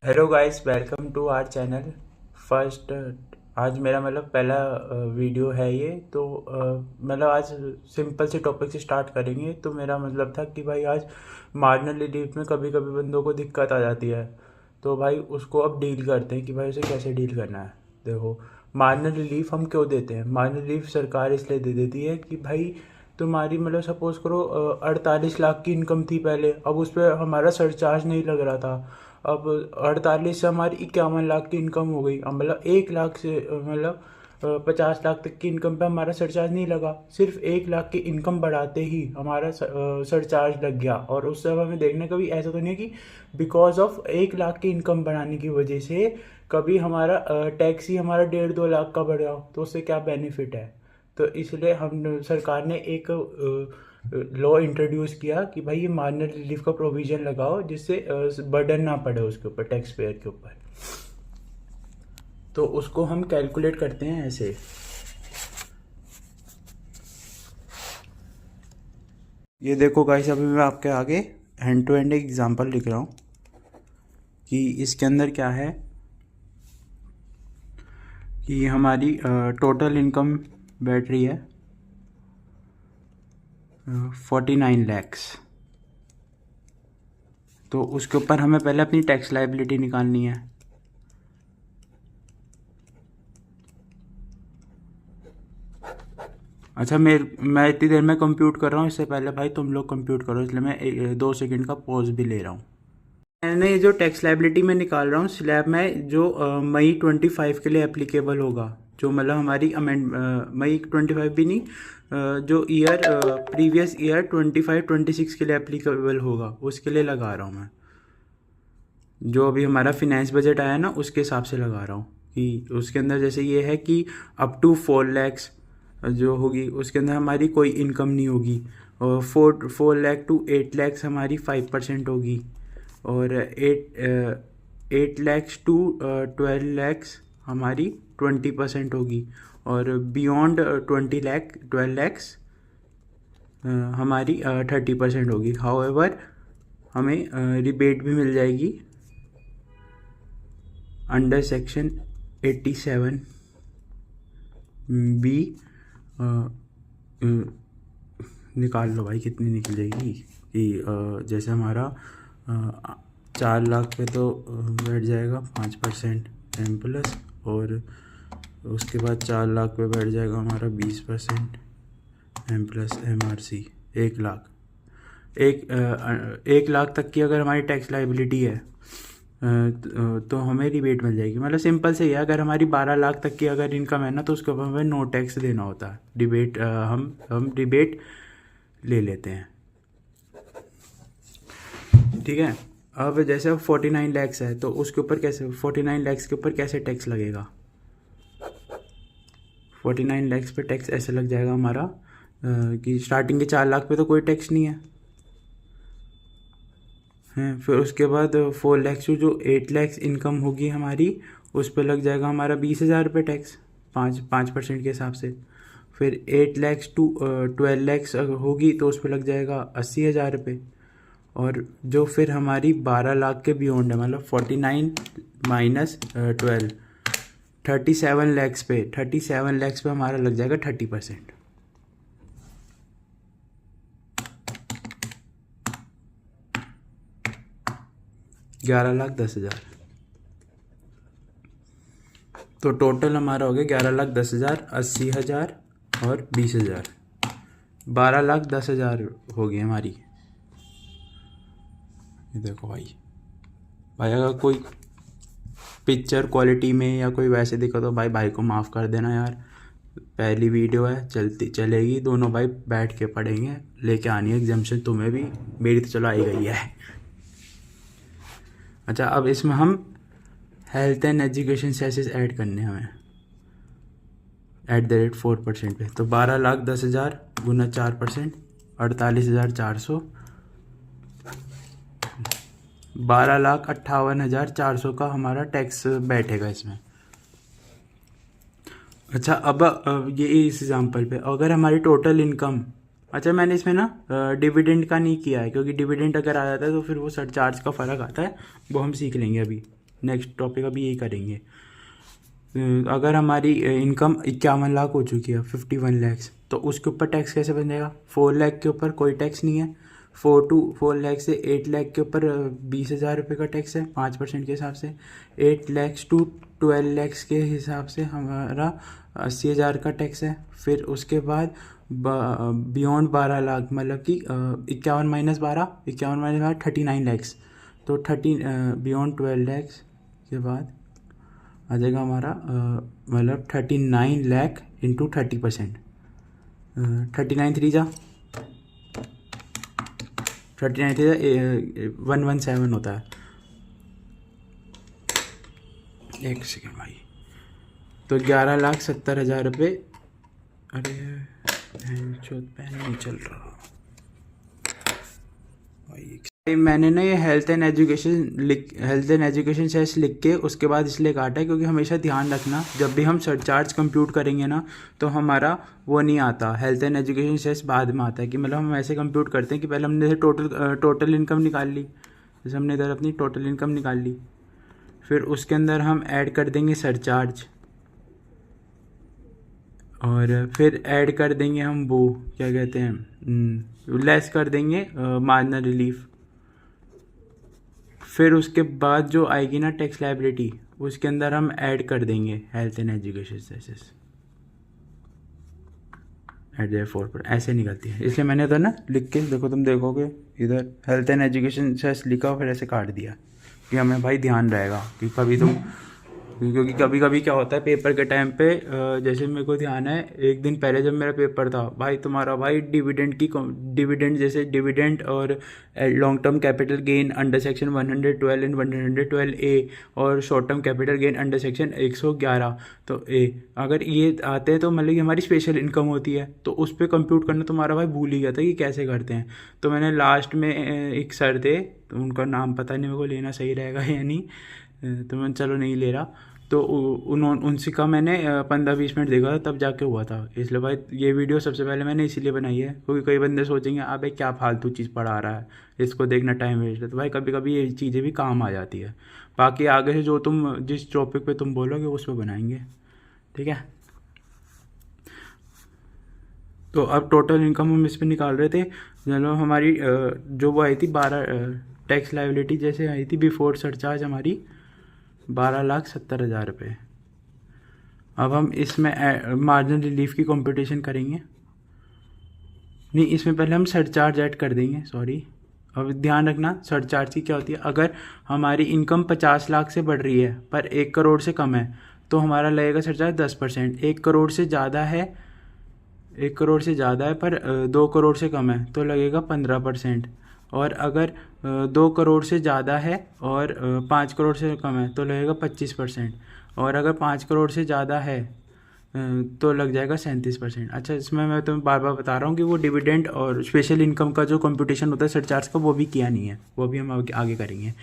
Hello guys, welcome to our channel. First आज मेरा पहला वीडियो है ये तो आज सिंपल से टॉपिक से स्टार्ट करेंगे। तो मेरा था कि भाई आज मार्जिनल रिलीफ में कभी कभी बंदों को दिक्कत आ जाती है, तो भाई उसको अब डील करते हैं कि भाई उसे कैसे डील करना है। देखो, मार्जिनल रिलीफ हम क्यों देते हैं? मार्जिनल रिलीफ सरकार इसलिए दे देती है कि भाई तुम्हारी सपोज करो 48 लाख की इनकम थी पहले, अब उस पर हमारा सरचार्ज नहीं लग रहा था। अब 48 से हमारी 51 लाख की इनकम हो गई। अब 1 लाख से 50 लाख तक की इनकम पे हमारा सरचार्ज नहीं लगा। सिर्फ 1 लाख की इनकम बढ़ाते ही हमारा सरचार्ज लग गया। और उस समय हमें देखने का भी ऐसा तो नहीं है कि बिकॉज ऑफ 1 लाख की इनकम बढ़ाने की वजह से कभी हमारा टैक्स ही हमारा 1.5-2 लाख का बढ़ा हो, तो उससे क्या बेनिफिट है। तो इसलिए हम सरकार ने एक लॉ इंट्रोड्यूस किया कि भाई ये मार्जिनल रिलीफ का प्रोविजन लगाओ, जिससे बर्डन ना पड़े उसके ऊपर, टैक्स पेयर के ऊपर। तो उसको हम कैलकुलेट करते हैं ऐसे। ये देखो गाइस, अभी मैं आपके आगे हैंड टू हैंड एक एग्जांपल लिख रहा हूँ कि इसके अंदर क्या है कि हमारी टोटल इनकम बैठ रही है 49 लैक्स। तो उसके ऊपर हमें पहले अपनी टैक्स लायबिलिटी निकालनी है। अच्छा, मैं इतनी देर में कंप्यूट कर रहा हूँ, इससे पहले भाई तुम लोग कंप्यूट करो, इसलिए मैं 2 सेकंड का पॉज भी ले रहा हूँ। मैंने ये जो टैक्स लायबिलिटी में निकाल रहा हूँ स्लैब में, जो मई 25 के लिए एप्लीकेबल होगा, जो हमारी अमेंड मई 25 भी नहीं, जो ईयर प्रीवियस ईयर 25-26 के लिए एप्लीकेबल होगा, उसके लिए लगा रहा हूँ मैं। जो अभी हमारा फिनेंस बजट आया ना, उसके हिसाब से लगा रहा हूँ कि उसके अंदर जैसे ये है कि अप टू 4 लैक्स जो होगी, उसके अंदर हमारी कोई इनकम नहीं होगी। और 4 लैख टू 8 लैक्स हमारी 5% होगी। और 8 लैक्स टू 12 लैक्स हमारी 20% होगी। और बियॉन्ड 12 लैक्स हमारी 30% होगी। हाउएवर हमें रिबेट भी मिल जाएगी अंडर सेक्शन 87 बी। निकाल लो भाई कितनी निकल जाएगी कि जैसे हमारा 4 लाख पे तो बैठ जाएगा 5% एम प्लस, और उसके बाद 4 लाख पे बैठ जाएगा हमारा 20% M plus M R C. 1 lakh तक की अगर हमारी टैक्स लाइबिलिटी है तो हमें रिबेट मिल जाएगी। सिंपल से ही है, अगर हमारी 12 लाख तक की अगर इनकम है ना, तो उसके ऊपर हमें नो टैक्स देना होता है। रिबेट हम रिबेट ले लेते हैं, ठीक है। अब जैसे 49 लैक्स है, तो उसके ऊपर कैसे 49 लैक्स के ऊपर कैसे टैक्स लगेगा? 49 लैक्स पे टैक्स ऐसे लग जाएगा हमारा कि स्टार्टिंग के 4 लाख पे तो कोई टैक्स नहीं है। फिर उसके बाद 4 लैक्स जो 8 लैक्स इनकम होगी हमारी, उस पर लग जाएगा हमारा 20,000 रुपये टैक्स, 5% के हिसाब से। फिर 8 लैक्स टू 12 लैक्स होगी तो उस पर लग जाएगा 80,000 रुपये। और जो फिर हमारी 12 लाख के बियॉन्ड है, 49 माइनस 12, 37 लैक्स पे हमारा लग जाएगा 30%। 11,10,000। तो टोटल हमारा हो गया 11,10,000, 80,000 और 20,000। 12,10,000 हो गई हमारी। ये देखो भाई, अगर कोई पिक्चर क्वालिटी में या कोई वैसे दिखा तो भाई को माफ़ कर देना यार। पहली वीडियो है, चलेगी, दोनों भाई बैठ के पढ़ेंगे। लेके आनी है एग्जाम्शन तुम्हें भी, मेरी तो चलो आई गई है। अच्छा, अब इसमें हम हेल्थ एंड एजुकेशन सेसेस ऐड करने हमें @4% पे। तो 12,10,000 गुना 4%, 48,400, 12,58,400 का हमारा टैक्स बैठेगा इसमें। अच्छा, अब ये इस एग्जांपल पे अगर हमारी टोटल इनकम, अच्छा मैंने इसमें ना डिविडेंड का नहीं किया है, क्योंकि डिविडेंड अगर आ जाता है तो फिर वो सरचार्ज का फ़र्क आता है, वो हम सीख लेंगे अभी। नेक्स्ट टॉपिक अभी यही करेंगे। अगर हमारी इनकम 51 लाख हो चुकी है, 51 लैक्स, तो उसके ऊपर टैक्स कैसे बनेगा? 4 लाख के ऊपर कोई टैक्स नहीं है। 4 लाख से 8 लाख के ऊपर 20,000 रुपये का टैक्स है 5% के हिसाब से। 8 लैक्स टू 12 लैक्स के हिसाब से हमारा 80,000 का टैक्स है। फिर उसके बाद बियॉन्ड 12 लाख, मतलब कि 51 माइनस 12, 39 लैक्स। तो बियॉन्ड 12 लैक्स के बाद आ जाएगा हमारा मतलब 39 लाख इंटू 30%। 39 3 जा 117 होता है। एक सेकेंड भाई, तो 11,70,000 रुपये। अरे पेन नहीं चल रहा भाई। मैंने ना ये हेल्थ एंड एजुकेशन सेस लिख के उसके बाद इसलिए काटा है क्योंकि हमेशा ध्यान रखना जब भी हम सरचार्ज कंप्यूट करेंगे ना तो हमारा वो नहीं आता, हेल्थ एंड एजुकेशन सेस बाद में आता है। कि मतलब हम ऐसे कंप्यूट करते हैं कि पहले हमने टोटल इनकम निकाल ली, जैसे हमने इधर अपनी टोटल इनकम निकाल ली, फिर उसके अंदर हम ऐड कर देंगे सरचार्ज, और फिर ऐड कर देंगे हम वो क्या कहते हैं लेस कर देंगे मार्जिनल रिलीफ। फिर उसके बाद जो आएगी ना टैक्स लायबिलिटी, उसके अंदर हम ऐड कर देंगे health and education सेसेस eight there 4%। ऐसे निकलती है, इसलिए मैंने उधर ना लिख के देखो, तुम देखोगे इधर हेल्थ एंड एजुकेशन सेस लिखा फिर ऐसे काट दिया कि हमें भाई ध्यान रहेगा कि कभी तुम, क्योंकि कभी कभी क्या होता है पेपर के टाइम पे, जैसे मेरे को ध्यान है एक दिन पहले जब मेरा पेपर था भाई, तुम्हारा भाई डिविडेंड जैसे डिविडेंड और long term capital gain under section 112 and 112A और short term capital gain under section 111 तो ए, अगर ये आते हैं तो मतलब कि हमारी स्पेशल इनकम होती है, तो उस पर कंप्यूट करना तुम्हारा भाई भूल ही गया था कि कैसे करते हैं। तो मैंने लास्ट में एक सर थे, तो उनका नाम पता नहीं मेरे को लेना सही रहेगा या नहीं, तो मैं चलो नहीं ले रहा, तो उनसे का मैंने 15-20 मिनट देखा था तब जाके हुआ था। इसलिए भाई ये वीडियो सबसे पहले मैंने इसीलिए बनाई है क्योंकि कई बंदे सोचेंगे अबे क्या फालतू चीज़ पढ़ा रहा है, इसको देखना टाइम वेस्ट है। तो भाई कभी कभी ये चीज़ें भी काम आ जाती है। बाकी आगे से जो तुम जिस टॉपिक पे तुम बोलोगे उस पर बनाएंगे, ठीक है। तो अब टोटल इनकम हम इस पर निकाल रहे थे। चलो हमारी जो वो आई थी 12 टैक्स लायबिलिटी जैसे आई थी बिफोर सरचार्ज हमारी 12,70,000 रुपये। अब हम इसमें मार्जिनल रिलीफ की कंपटीशन करेंगे, नहीं इसमें पहले हम सरचार्ज ऐड कर देंगे, सॉरी। अब ध्यान रखना सरचार्ज की क्या होती है, अगर हमारी इनकम 50 लाख से बढ़ रही है पर 1 करोड़ से कम है तो हमारा लगेगा सरचार्ज 10%। 1 करोड़ से ज़्यादा है, 1 करोड़ से ज़्यादा है पर 2 करोड़ से कम है तो लगेगा 15%। और अगर 2 करोड़ से ज़्यादा है और 5 करोड़ से कम है तो लगेगा 25%। और अगर 5 करोड़ से ज़्यादा है तो लग जाएगा 37%। अच्छा, इसमें मैं तुम्हें बार बार बता रहा हूँ कि वो डिविडेंड और स्पेशल इनकम का जो कंप्यूटेशन होता है सरचार्ज का, वो भी किया नहीं है, वो भी हम आगे करेंगे।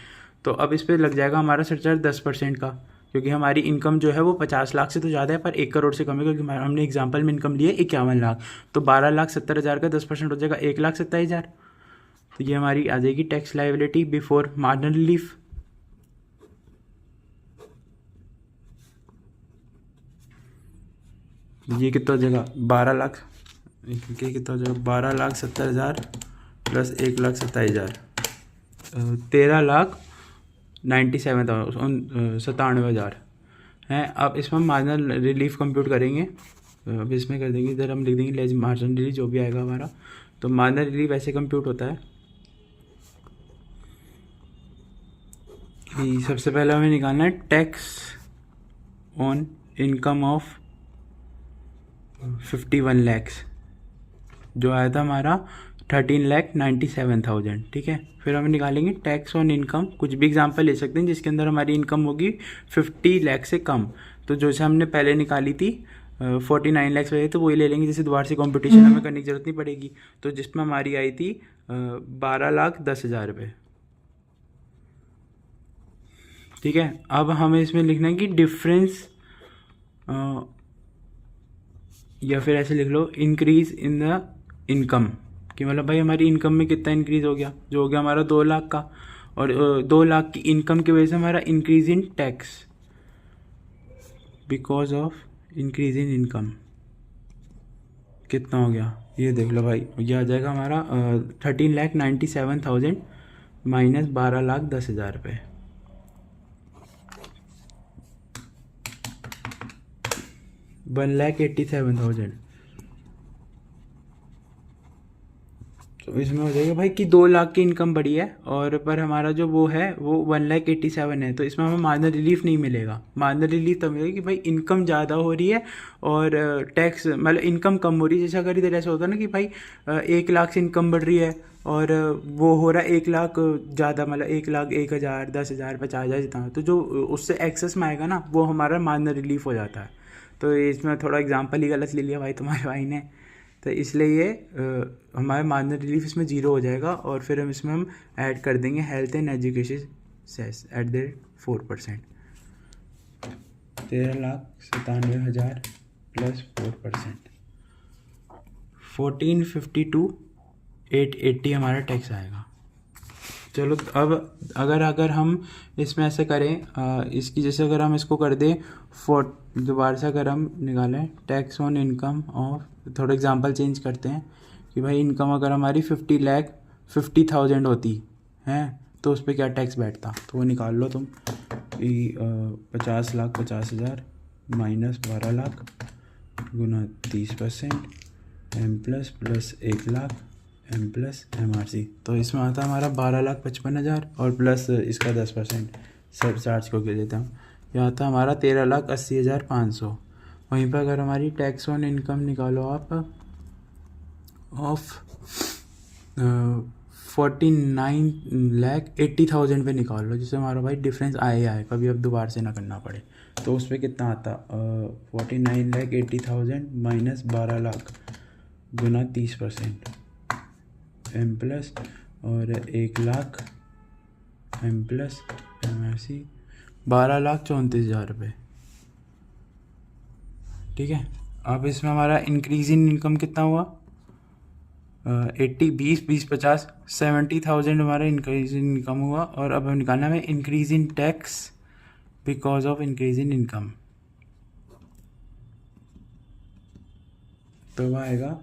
तो अब इस पर लग जाएगा हमारा सरचार्ज 10% का, क्योंकि हमारी इनकम जो है वो 50 लाख से तो ज़्यादा है पर 1 करोड़ से कम है, क्योंकि हमने एग्जाम्पल में इनकम ली है 51 लाख। तो 12,70,000 का 10% हो जाएगा 1,27,000। तो ये हमारी आ जाएगी tax liability before marginal relief. ये कितना हो जाएगा 12 लाख, ये कितना हो जाएगा 12,70,000 प्लस 1,27,000, 13,97,000 हैं। अब इसमें हम मार्जिनल रिलीफ कंप्यूट करेंगे। अब इसमें कर देंगे, इधर हम लिख देंगे लेस मार्जिनल रिलीफ जो भी आएगा हमारा। तो मार्जिनल रिलीफ ऐसे कंप्यूट होता है कि सबसे पहले हमें निकालना है tax on income of 51 lakhs, जो आया था हमारा 13,97,000, ठीक है। फिर हम निकालेंगे टैक्स ऑन इनकम, कुछ भी एग्जांपल ले सकते हैं जिसके अंदर हमारी इनकम होगी 50 लाख से कम। तो जैसे हमने पहले निकाली थी 49 लाख वजह, तो वही ले लेंगे, जैसे दोबारा से कंपटीशन हमें करने की जरूरत नहीं पड़ेगी। तो जिसमें हमारी आई थी 12,10,000 रुपये, ठीक है। अब हमें इसमें लिखना है कि डिफरेंस, या फिर ऐसे लिख लो इंक्रीज इन द इनकम, कि मतलब भाई हमारी इनकम में कितना इंक्रीज हो गया, जो हो गया हमारा 2 लाख का। और 2 लाख की इनकम की वजह से हमारा increase in tax because of increase in income कितना हो गया, ये देख लो भाई, ये आ जाएगा हमारा 13,97,000 माइनस 12,10,000 रुपये। 1,87,000। तो इसमें हो जाएगा भाई कि 2 लाख की इनकम बढ़ी है और पर हमारा जो वो है वो 1,87,000 है, तो इसमें हमें मार्जिनल रिलीफ नहीं मिलेगा। मार्जिनल रिलीफ तब मिलेगा कि भाई इनकम ज़्यादा हो रही है और टैक्स मतलब इनकम कम हो रही है। जैसे अगर इधर ऐसा होता है ना कि भाई 1 लाख से इनकम बढ़ रही है और वो हो रहा है 1 लाख ज़्यादा, मतलब 1 लाख 1,000 10,000 50,000 जितना, तो जो उससे एक्सेस में आएगा ना वो हमारा मार्जिनल रिलीफ हो जाता है। तो इसमें थोड़ा एग्जाम्पल ही गलत ले लिया भाई तुम्हारे भाई ने, तो इसलिए ये हमारे मार्जिनल रिलीफ इसमें 0 हो जाएगा और फिर हम ऐड कर देंगे health and education cess at the 4%। 13,97,000 plus 4%, 1452,880 हमारा टैक्स आएगा। चलो अब अगर हम इसमें ऐसे करें इसकी जैसे अगर हम इसको कर दें दोबारा से अगर हम निकालें टैक्स ऑन इनकम ऑफ, थोड़ा एग्जांपल चेंज करते हैं कि भाई इनकम अगर हमारी 50,50,000 होती है तो उस पर क्या टैक्स बैठता, तो वो निकाल लो तुम कि 50,50,000 माइनस 12 लाख गुना 30% M plus 1 lakh M plus MRC, तो इसमें आता है हमारा 12,55,000 और प्लस इसका 10% सब चार्ज को गिर देता हूँ, यह आता है हमारा 13,80,500। वहीं पर अगर हमारी टैक्स ऑन इनकम निकालो आप ऑफ 49,80,000 पे निकाल लो, जिससे हमारा भाई डिफरेंस आए कभी अब दोबारा से ना करना पड़े। तो उस पर कितना आता 49,80,000 माइनस 12 लाख गुना 30% एम प्लस और 1 लाख एम प्लस MRC 12,34,000 रुपये। ठीक है, अब इसमें हमारा इंक्रीज इन इनकम कितना हुआ 20,50,000 70,000 हमारा इंक्रीज इन इनकम हुआ। और अब हम निकालना है increase in tax because of increase in income, तो वह आएगा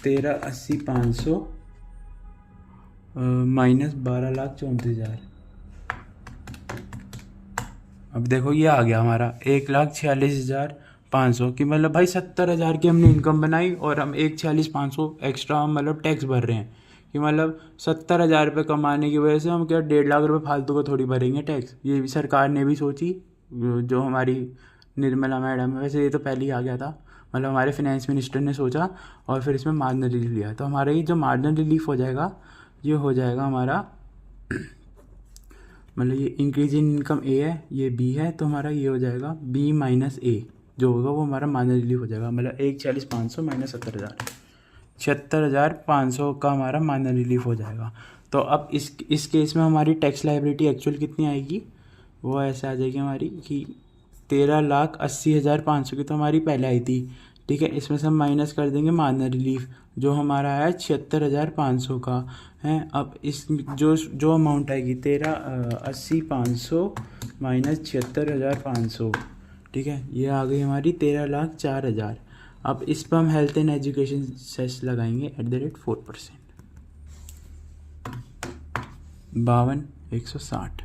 13,80,500 माइनस 12,34,000। अब देखो ये आ गया हमारा 1,46,500 की, मतलब भाई 70,000 की हमने इनकम बनाई और हम 1,46,500 एक्स्ट्रा मतलब टैक्स भर रहे हैं कि मतलब 70,000 रुपये कमाने की वजह से हम क्या 1.5 लाख रुपये फालतू का थोड़ी भरेंगे टैक्स। ये भी सरकार ने भी सोची, जो हमारी निर्मला मैडम है, वैसे ये तो पहले ही आ गया था, मतलब हमारे फाइनेंस मिनिस्टर ने सोचा और फिर इसमें मार्जिनल रिलीफ लिया। तो हमारा ये जो मार्जिनल रिलीफ हो जाएगा ये हो जाएगा हमारा मतलब ये इंक्रीज इन इनकम A है, ये B है, तो हमारा ये हो जाएगा B माइनस A जो होगा वो हमारा मार्जिनल रिलीफ हो जाएगा। मतलब 1,46,500 माइनस 70,000 76,500 का हमारा मार्जिनल रिलीफ हो जाएगा। तो अब इस केस में हमारी टैक्स लायबिलिटी एक्चुअल कितनी आएगी, वो ऐसे आ जाएगी हमारी कि 13,80,500 की तो हमारी पहले आई थी। ठीक है, इसमें से हम माइनस कर देंगे मार्जिनल रिलीफ जो हमारा आया 76,500 का है। अब इस जो अमाउंट आएगी 13,80,500 माइनस 76,500, ठीक है, ये आ गई हमारी 13,04,000। अब इस पर हम हेल्थ एंड एजुकेशन सेस लगाएंगे एट द रेट 4%, 52,160।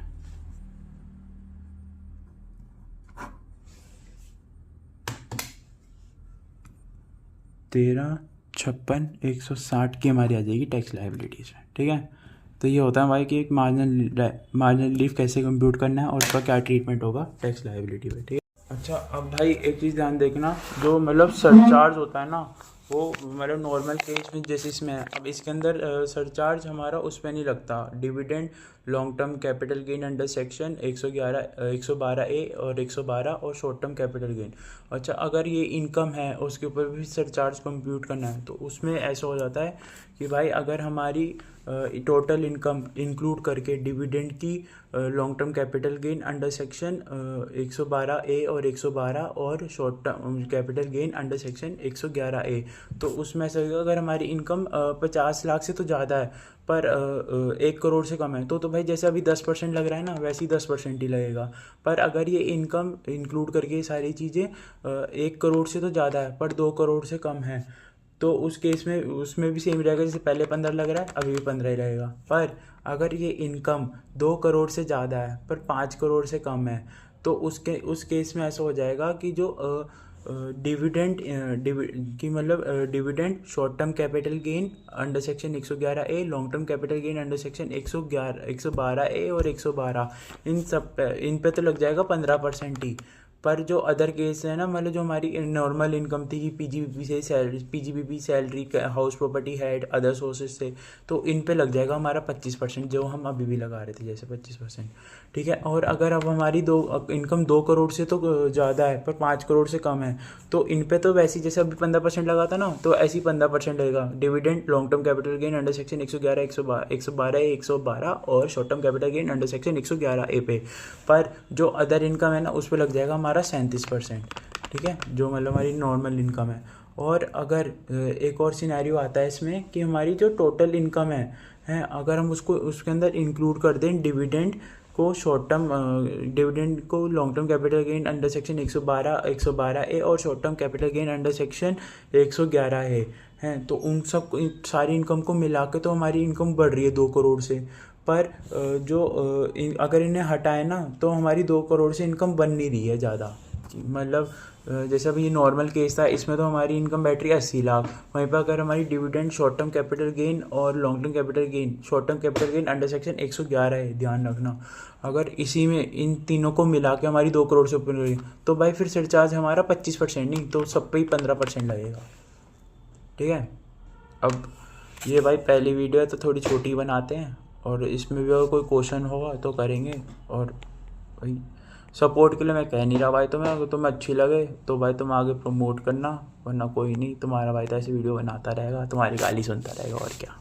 तेरह 56,160 की हमारी आ जाएगी टैक्स लायबिलिटीज में। ठीक है, तो ये होता है भाई कि एक मार्जिनल रिलीफ कैसे कंप्यूट करना है और उसका क्या ट्रीटमेंट होगा टैक्स लायबिलिटी पे। ठीक है, अच्छा अब भाई एक चीज़ ध्यान देखना, जो मतलब सरचार्ज होता है ना वो मतलब नॉर्मल केस में जैसे इसमें है, अब इसके अंदर सरचार्ज हमारा उस पर नहीं लगता। Dividend long term capital gain under section 112A और 112 और शॉर्ट टर्म कैपिटल गेन। अच्छा, अगर ये इनकम है उसके ऊपर भी सरचार्ज कंप्यूट करना है तो उसमें ऐसा हो जाता है कि भाई अगर हमारी टोटल इनकम इंक्लूड करके डिविडेंड की long term capital gain under section 112A और 112 और short term capital gain under section 111A। तो उसमें ऐसा होगा अगर हमारी इनकम 50 लाख से तो ज़्यादा है पर 1 करोड़ से कम है तो भाई जैसे अभी 10% लग रहा है ना, वैसे ही 10% ही लगेगा। पर अगर ये इनकम इंक्लूड करके ये सारी चीज़ें 1 करोड़ से तो ज़्यादा है पर 2 करोड़ से कम है तो उस केस में उसमें भी सेम रहेगा, जैसे पहले 15 लग रहा है अभी भी 15 ही रहेगा। पर अगर ये इनकम 2 करोड़ से ज़्यादा है पर 5 करोड़ से कम है तो उस केस में ऐसा हो जाएगा कि जो डिविडेंड की मतलब dividend short term capital gain under section 111A, long term capital gain under section 112A और 112 इन पे तो लग जाएगा 15% ही। पर जो अदर केस है ना, मतलब जो हमारी नॉर्मल इनकम थी कि PGBP salary house property head other sources से, तो इन पे लग जाएगा हमारा 25% जो हम अभी भी लगा रहे थे जैसे 25%। ठीक है। और अगर अब हमारी इनकम 2 करोड़ से तो ज़्यादा है पर 5 करोड़ से कम है तो इन पे तो वैसे जैसे अभी 15% लगा था ना, तो ऐसे ही 15% लगेगा। Dividend long term capital gain under section 112 और short term capital gain under section 111A पे। पर जो अदर इनकम है ना उस पर लग जाएगा हमारा 37%। ठीक है, जो मतलब हमारी नॉर्मल इनकम है। और अगर एक और सिनेरियो आता है इसमें कि हमारी जो टोटल इनकम है अगर हम उसको उसके अंदर इंक्लूड कर दें डिविडेंड को शॉर्ट टर्म डिविडेंड को long term capital gain under section 112A और short term capital gain under section 111A हैं, तो उन सब सारी इनकम को मिला के तो हमारी इनकम बढ़ रही है 2 करोड़ से। पर अगर इन्हें हटाए ना तो हमारी 2 करोड़ से इनकम बन नहीं रही है ज़्यादा। मतलब जैसे अभी ये नॉर्मल केस था, इसमें तो हमारी इनकम बैठ रही है 80 लाख। वहीं पर अगर हमारी dividend short term capital gain और long term capital gain short term capital gain under section 111 है, ध्यान रखना। अगर इसी में इन तीनों को मिला के हमारी 2 करोड़ से ऊपर रही तो भाई फिर सरचार्ज हमारा 25% नहीं तो सब पे ही 15% लगेगा। ठीक है। अब ये भाई पहली वीडियो है तो थोड़ी छोटी बनाते हैं और इसमें भी अगर कोई क्वेश्चन होगा तो करेंगे। और भाई सपोर्ट के लिए मैं कह नहीं रहा भाई तुम्हें, अगर तुम्हें अच्छी लगे तो भाई तुम आगे प्रमोट करना, वरना कोई नहीं, तुम्हारा भाई तो ऐसी वीडियो बनाता रहेगा, तुम्हारी गाली सुनता रहेगा और क्या।